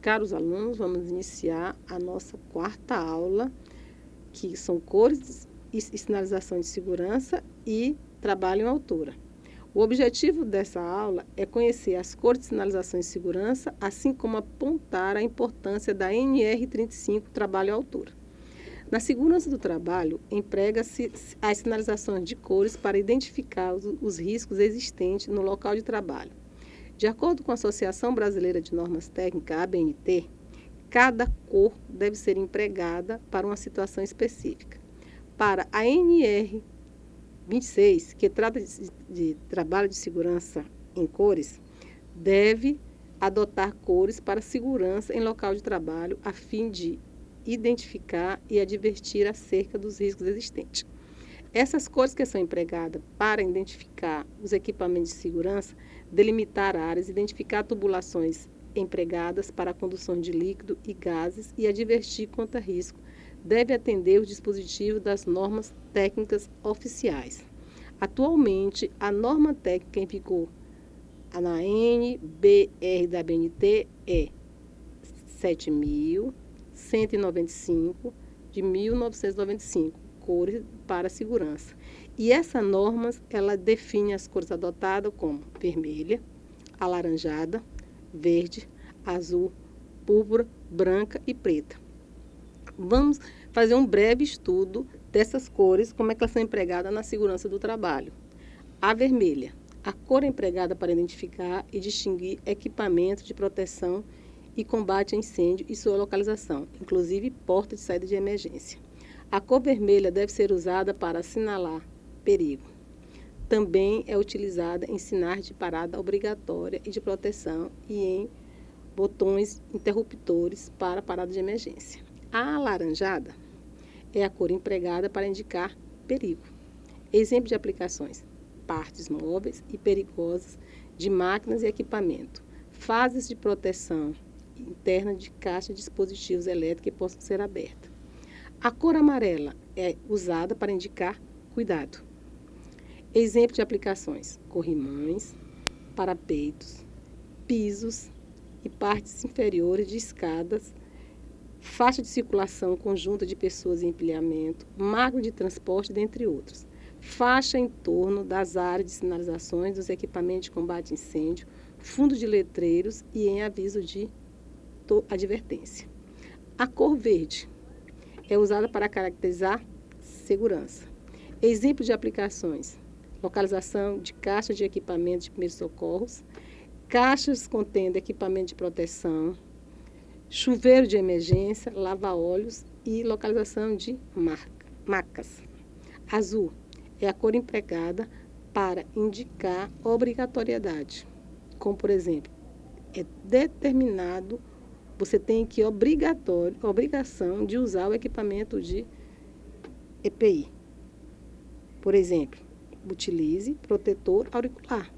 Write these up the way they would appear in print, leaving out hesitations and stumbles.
Caros alunos, vamos iniciar a nossa quarta aula, que são cores e sinalização de segurança e trabalho em altura. O objetivo dessa aula é conhecer as cores de sinalização de segurança, assim como apontar a importância da NR35, trabalho em altura. Na segurança do trabalho, emprega-se as sinalizações de cores para identificar os riscos existentes no local de trabalho. De acordo com a Associação Brasileira de Normas Técnicas, ABNT, cada cor deve ser empregada para uma situação específica. Para a NR26, que trata de trabalho de segurança em cores, deve adotar cores para segurança em local de trabalho, a fim de identificar e advertir acerca dos riscos existentes. Essas cores que são empregadas para identificar os equipamentos de segurança, delimitar áreas, identificar tubulações empregadas para a condução de líquido e gases e advertir contra risco, deve atender os dispositivos das normas técnicas oficiais. Atualmente, a norma técnica em vigor na NBR da ABNT é 7.195 de 1995. Cores para segurança. E essa norma, ela define as cores adotadas como vermelha, alaranjada, verde, azul, púrpura, branca e preta. Vamos fazer um breve estudo dessas cores, como é que elas são empregadas na segurança do trabalho. A vermelha, a cor empregada para identificar e distinguir equipamentos de proteção e combate a incêndio e sua localização, inclusive porta de saída de emergência. A cor vermelha deve ser usada para assinalar perigo. Também é utilizada em sinais de parada obrigatória e de proteção e em botões interruptores para parada de emergência. A alaranjada é a cor empregada para indicar perigo. Exemplo de aplicações: partes móveis e perigosas de máquinas e equipamento, fases de proteção interna de caixa de dispositivos elétricos que possam ser abertas. A cor amarela é usada para indicar cuidado. Exemplo de aplicações: corrimões, parapeitos, pisos e partes inferiores de escadas, faixa de circulação conjunta de pessoas em empilhamento, máquina de transporte, dentre outros. Faixa em torno das áreas de sinalizações dos equipamentos de combate a incêndio, fundo de letreiros e em aviso de advertência. A cor verde é usada para caracterizar segurança. Exemplo de aplicações: localização de caixas de equipamentos de primeiros socorros, caixas contendo equipamento de proteção, chuveiro de emergência, lava-óleos e localização de macas. Azul é a cor empregada para indicar obrigatoriedade, como, por exemplo, é determinado, você tem que obrigação de usar o equipamento de EPI. Por exemplo, utilize protetor auricular.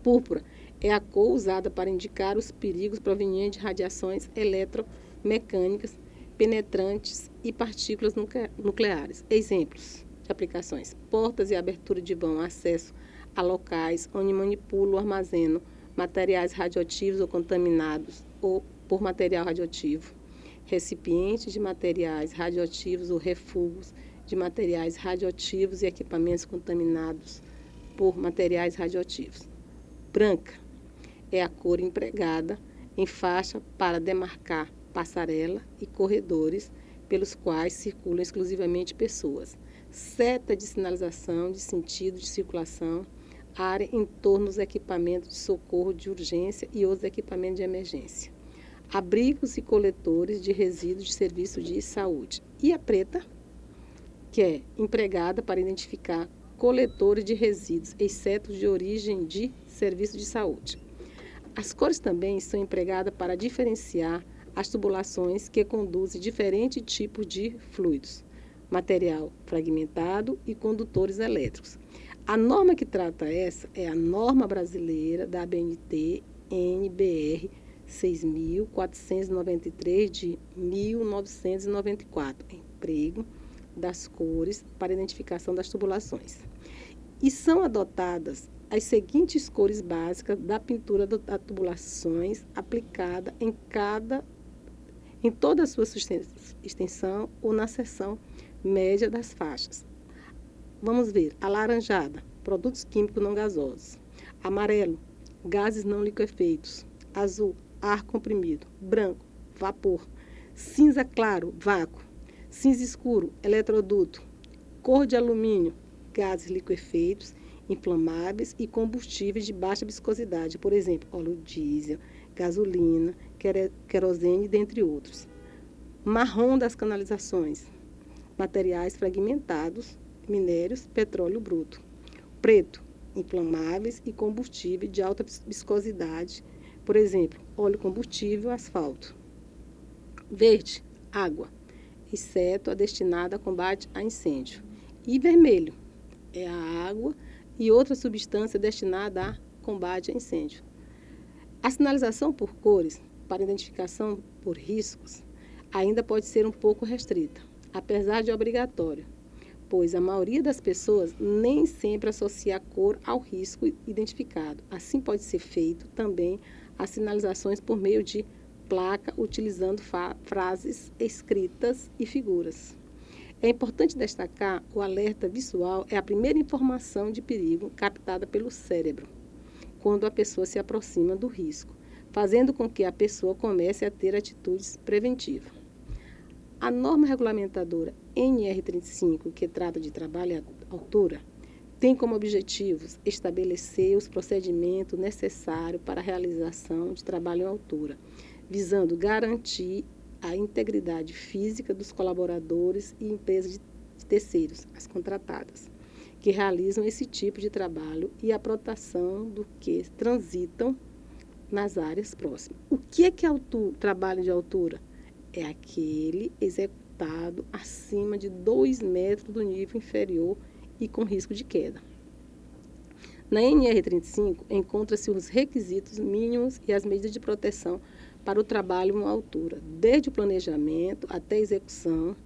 Púrpura é a cor usada para indicar os perigos provenientes de radiações eletromecânicas, penetrantes e partículas nucleares. Exemplos de aplicações: portas e abertura de vão, acesso a locais onde manipula ou armazena materiais radioativos ou contaminados ou por material radioativo, recipientes de materiais radioativos ou refugos de materiais radioativos e equipamentos contaminados por materiais radioativos. Branca é a cor empregada em faixa para demarcar passarela e corredores pelos quais circulam exclusivamente pessoas. Seta de sinalização de sentido de circulação, área em torno dos equipamentos de socorro de urgência e outros equipamentos de emergência. Abrigos e coletores de resíduos de serviço de saúde. E a preta, que é empregada para identificar coletores de resíduos, exceto de origem de serviço de saúde. As cores também são empregadas para diferenciar as tubulações que conduzem diferentes tipos de fluidos, material fragmentado e condutores elétricos. A norma que trata essa é a norma brasileira da ABNT NBR 6.493 de 1994, emprego das cores para identificação das tubulações. E são adotadas as seguintes cores básicas da pintura das tubulações aplicada em toda a sua extensão ou na seção média das faixas. Vamos ver: alaranjada, produtos químicos não gasosos; amarelo, gases não liquefeitos; azul, ar comprimido; branco, vapor; cinza claro, vácuo; cinza escuro, eletroduto; cor de alumínio, gases liquefeitos, inflamáveis e combustíveis de baixa viscosidade, por exemplo, óleo diesel, gasolina, querosene, dentre outros. Marrom das canalizações, materiais fragmentados, minérios, petróleo bruto. Preto, inflamáveis e combustível de alta viscosidade, por exemplo, óleo combustível, asfalto. Verde, água, exceto a destinada a combate a incêndio. E vermelho é a água e outra substância destinada a combate a incêndio. A sinalização por cores, para identificação por riscos, ainda pode ser um pouco restrita, apesar de obrigatório, pois a maioria das pessoas nem sempre associa a cor ao risco identificado. Assim pode ser feito também as sinalizações por meio de placa, utilizando frases escritas e figuras. É importante destacar: o alerta visual é a primeira informação de perigo captada pelo cérebro quando a pessoa se aproxima do risco, fazendo com que a pessoa comece a ter atitudes preventivas. A norma regulamentadora NR35, que trata de trabalho à altura, tem como objetivos estabelecer os procedimentos necessários para a realização de trabalho à altura, visando garantir a integridade física dos colaboradores e empresas de terceiros, as contratadas, que realizam esse tipo de trabalho, e a proteção do que transitam nas áreas próximas. O que é trabalho de altura? É aquele executado acima de 2 metros do nível inferior e com risco de queda. Na NR35, encontram-se os requisitos mínimos e as medidas de proteção para o trabalho à altura, desde o planejamento até a execução,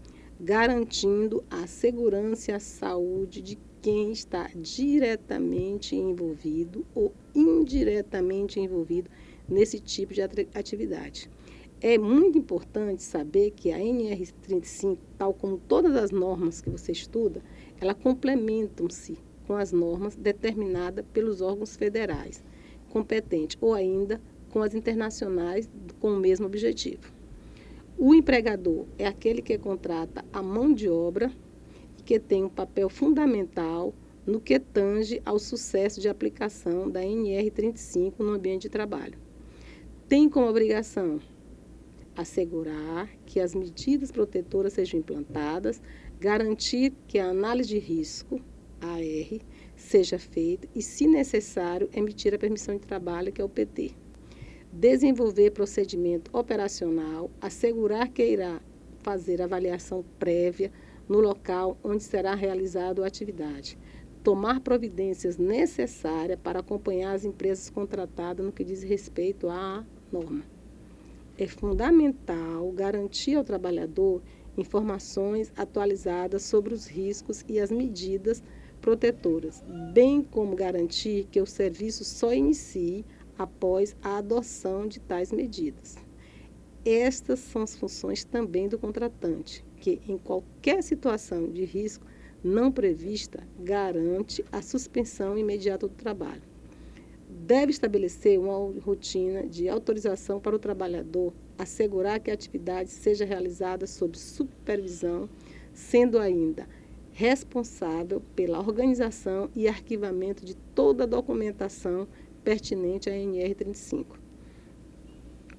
garantindo a segurança e a saúde de quem está diretamente envolvido ou indiretamente envolvido nesse tipo de atividade. É muito importante saber que a NR35, tal como todas as normas que você estuda, elas complementam-se com as normas determinadas pelos órgãos federais competentes ou ainda com as internacionais com o mesmo objetivo. O empregador é aquele que contrata a mão de obra e que tem um papel fundamental no que tange ao sucesso de aplicação da NR35 no ambiente de trabalho. Tem como obrigação assegurar que as medidas protetoras sejam implantadas, garantir que a análise de risco, AR, seja feita e, se necessário, emitir a permissão de trabalho, que é o PT. Desenvolver procedimento operacional, assegurar que irá fazer avaliação prévia no local onde será realizada a atividade. Tomar providências necessárias para acompanhar as empresas contratadas no que diz respeito à norma. É fundamental garantir ao trabalhador informações atualizadas sobre os riscos e as medidas protetoras, bem como garantir que o serviço só inicie após a adoção de tais medidas. Estas são as funções também do contratante, que, em qualquer situação de risco não prevista, garante a suspensão imediata do trabalho. Deve estabelecer uma rotina de autorização para o trabalhador, assegurar que a atividade seja realizada sob supervisão, sendo ainda responsável pela organização e arquivamento de toda a documentação pertinente à NR35.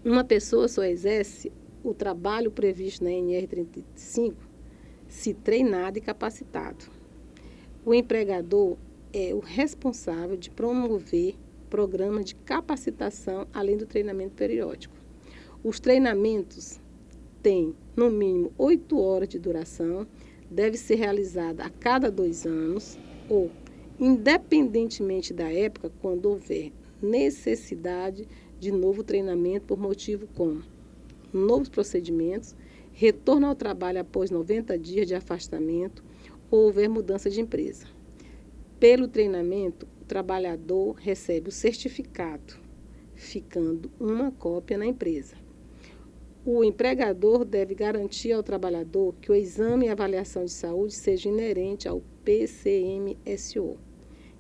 Uma pessoa só exerce o trabalho previsto na NR35 se treinado e capacitado. O empregador é o responsável de promover programas de capacitação, além do treinamento periódico. Os treinamentos têm, no mínimo, 8 horas de duração, deve ser realizada a cada 2 anos ou, independentemente da época, quando houver necessidade de novo treinamento por motivo como novos procedimentos, retorno ao trabalho após 90 dias de afastamento ou houver mudança de empresa. Pelo treinamento, trabalhador recebe o certificado, ficando uma cópia na empresa. O empregador deve garantir ao trabalhador que o exame e avaliação de saúde seja inerente ao PCMSO,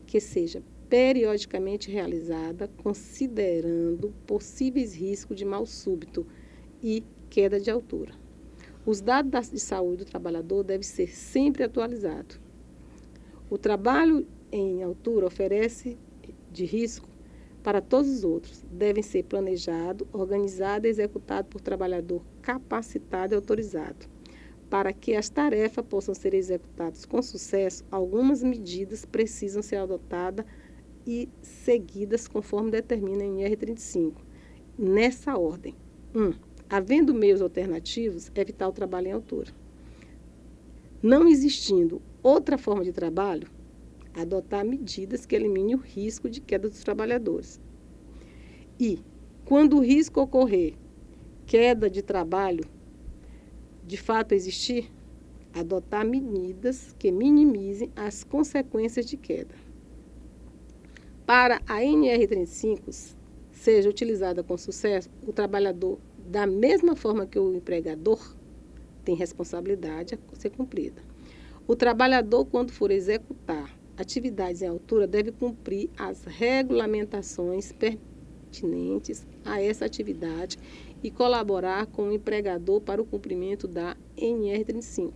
que seja periodicamente realizada, considerando possíveis riscos de mal súbito e queda de altura. Os dados de saúde do trabalhador devem ser sempre atualizados. O trabalho em altura oferece de risco para todos os outros. Devem ser planejado, organizado e executado por trabalhador capacitado e autorizado. Para que as tarefas possam ser executadas com sucesso, algumas medidas precisam ser adotadas e seguidas conforme determina a NR35. Nessa ordem: 1. Havendo meios alternativos, evitar o trabalho em altura. Não existindo outra forma de trabalho, adotar medidas que eliminem o risco de queda dos trabalhadores. E, quando o risco ocorrer, queda de trabalho, de fato existir, adotar medidas que minimizem as consequências de queda. Para a NR35 seja utilizada com sucesso, o trabalhador, da mesma forma que o empregador, tem responsabilidade a ser cumprida. O trabalhador, quando for executar atividades em altura, deve cumprir as regulamentações pertinentes a essa atividade e colaborar com o empregador para o cumprimento da NR35.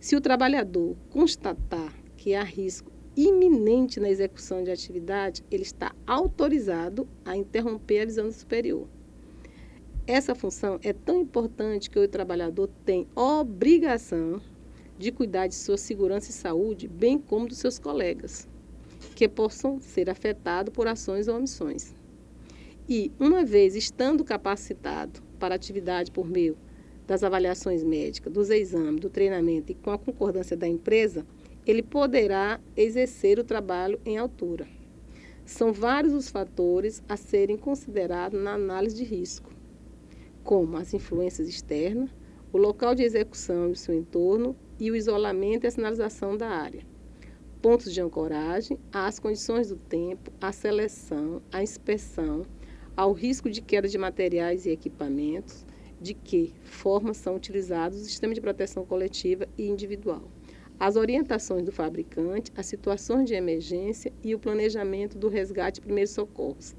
Se o trabalhador constatar que há risco iminente na execução de atividade, ele está autorizado a interromper a visão superior. Essa função é tão importante que o trabalhador tem obrigação de cuidar de sua segurança e saúde, bem como dos seus colegas, que possam ser afetados por ações ou omissões. E, uma vez estando capacitado para a atividade por meio das avaliações médicas, dos exames, do treinamento e com a concordância da empresa, ele poderá exercer o trabalho em altura. São vários os fatores a serem considerados na análise de risco, como as influências externas, o local de execução e o seu entorno, e o isolamento e a sinalização da área. Pontos de ancoragem, as condições do tempo, a seleção, a inspeção, ao risco de queda de materiais e equipamentos, de que forma são utilizados o sistema de proteção coletiva e individual, as orientações do fabricante, as situações de emergência e o planejamento do resgate e primeiros socorros,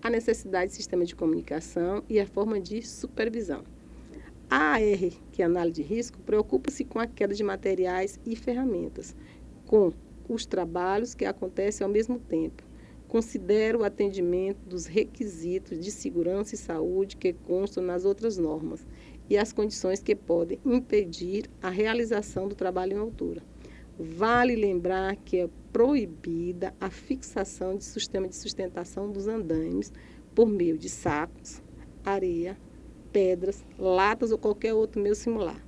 a necessidade de sistema de comunicação e a forma de supervisão. A AR, que é a análise de risco, preocupa-se com a queda de materiais e ferramentas, com os trabalhos que acontecem ao mesmo tempo. Considera o atendimento dos requisitos de segurança e saúde que constam nas outras normas e as condições que podem impedir a realização do trabalho em altura. Vale lembrar que é proibida a fixação de sistema de sustentação dos andaimes por meio de sacos, areia, pedras, latas ou qualquer outro meio similar.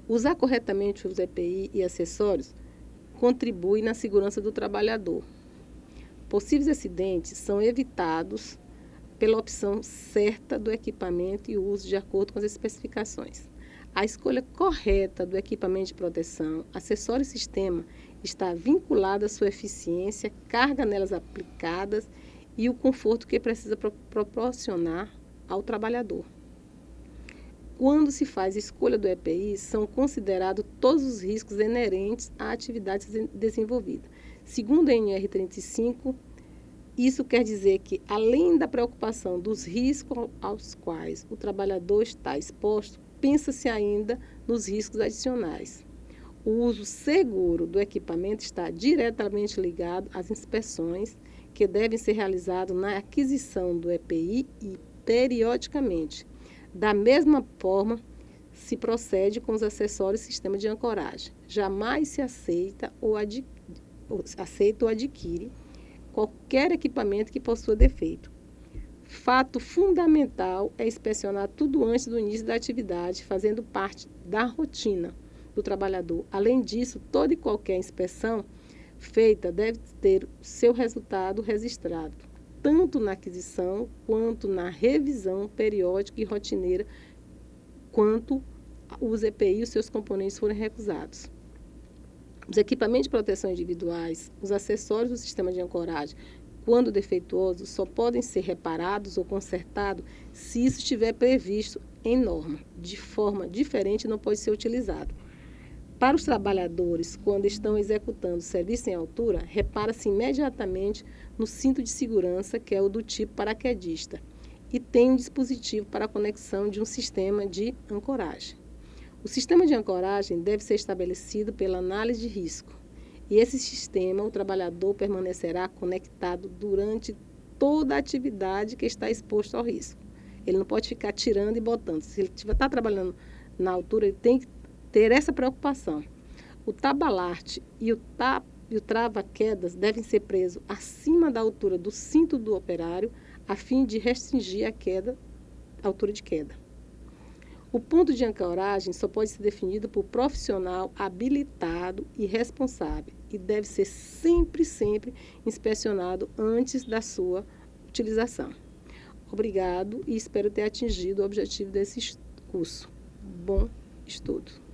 Usar corretamente os EPI e acessórios contribui na segurança do trabalhador. Possíveis acidentes são evitados pela opção certa do equipamento e uso de acordo com as especificações. A escolha correta do equipamento de proteção, acessório e sistema está vinculada à sua eficiência, carga nelas aplicadas e o conforto que precisa proporcionar ao trabalhador. Quando se faz a escolha do EPI, são considerados todos os riscos inerentes à atividade desenvolvida. Segundo a NR35, isso quer dizer que, além da preocupação dos riscos aos quais o trabalhador está exposto, pensa-se ainda nos riscos adicionais. O uso seguro do equipamento está diretamente ligado às inspeções que devem ser realizadas na aquisição do EPI e periodicamente. Da mesma forma, se procede com os acessórios e sistema de ancoragem. Jamais se aceita ou adquire qualquer equipamento que possua defeito. Fato fundamental é inspecionar tudo antes do início da atividade, fazendo parte da rotina do trabalhador. Além disso, toda e qualquer inspeção feita deve ter seu resultado registrado, tanto na aquisição quanto na revisão periódica e rotineira, quanto os EPI e os seus componentes forem recusados. Os equipamentos de proteção individuais, os acessórios do sistema de ancoragem, quando defeituosos, só podem ser reparados ou consertados se isso estiver previsto em norma. De forma diferente, não pode ser utilizado. Para os trabalhadores, quando estão executando serviço em altura, repara-se imediatamente no cinto de segurança, que é o do tipo paraquedista, e tem um dispositivo para a conexão de um sistema de ancoragem. O sistema de ancoragem deve ser estabelecido pela análise de risco, e esse sistema o trabalhador permanecerá conectado durante toda a atividade que está exposto ao risco. Ele não pode ficar tirando e botando. Se ele está trabalhando na altura, ele tem que ter essa preocupação. O tabalarte e o trava-quedas devem ser presos acima da altura do cinto do operário, a fim de restringir a altura de queda. O ponto de ancoragem só pode ser definido por profissional habilitado e responsável e deve ser sempre inspecionado antes da sua utilização. Obrigado e espero ter atingido o objetivo desse curso. Bom estudo!